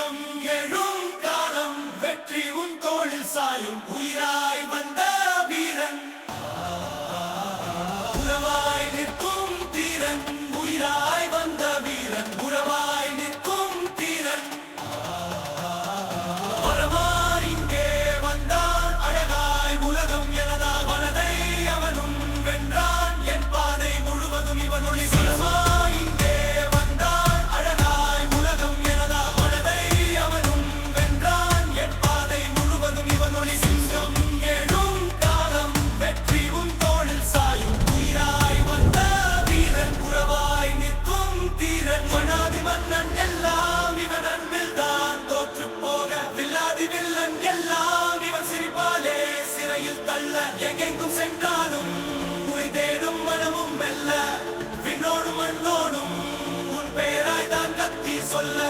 சிங்கம் எழும் காலம் வெற்றி உன் தோளில் சாயும் உயிராய் வந்த வீரன் உறவாய் நிற்கும் தீரன் உயிராய் வந்த வீரன் உறவாய் நிற்கும் தீரன் வரமார் இங்கே வந்தான் அழகாய் உலகம் எனதா மனதை அவனும் வென்றான் என் பாதை முழுவதும் இவன் ஒளி சுரமாய் இங்கே வந்தான் அழகாய் உலகம் எனதா மனதை அவனும் வென்றான் என் பாதை முழுவதும் இவன் ஒளி சிங்கம் எழும் காலம் வெற்றி உன் தோளில் சாயும் உயிராய் வந்த வீரன் உறவாய் நிற்கும் தீரன் மனாதி மன்னன் எல்லாம் இவன் அன்பில் தான் தோற்று போக வில்லாதி வில்லன் எல்லாம் இவன் சிரிப்பாலே சிறையில் தள்ள எங்கெங்கும் சென்றாலும் உயிர் தேடும் மனமும் மெல்ல விண்ணோடும் மண்ணோடும் உன் பெயராய் தான் கத்தி சொல்ல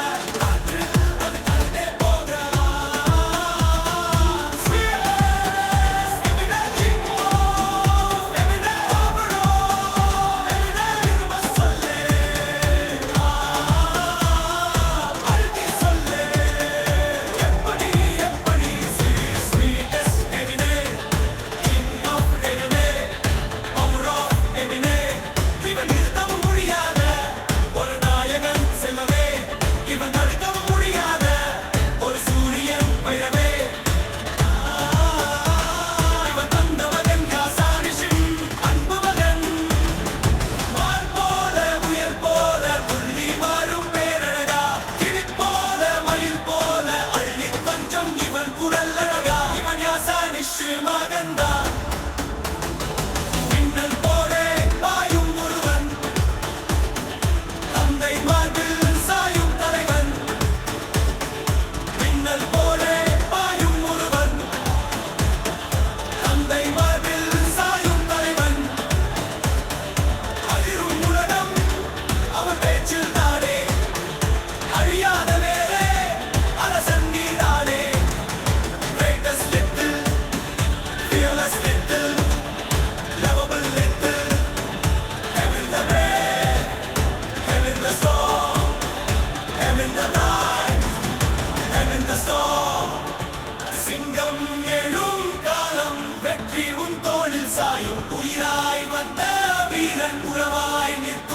சிங்கம் எழும் காலம் வெற்றி உன் தோளில் சாயும் உயிராய் வந்த வீரன் உறவாய் நிற்கும்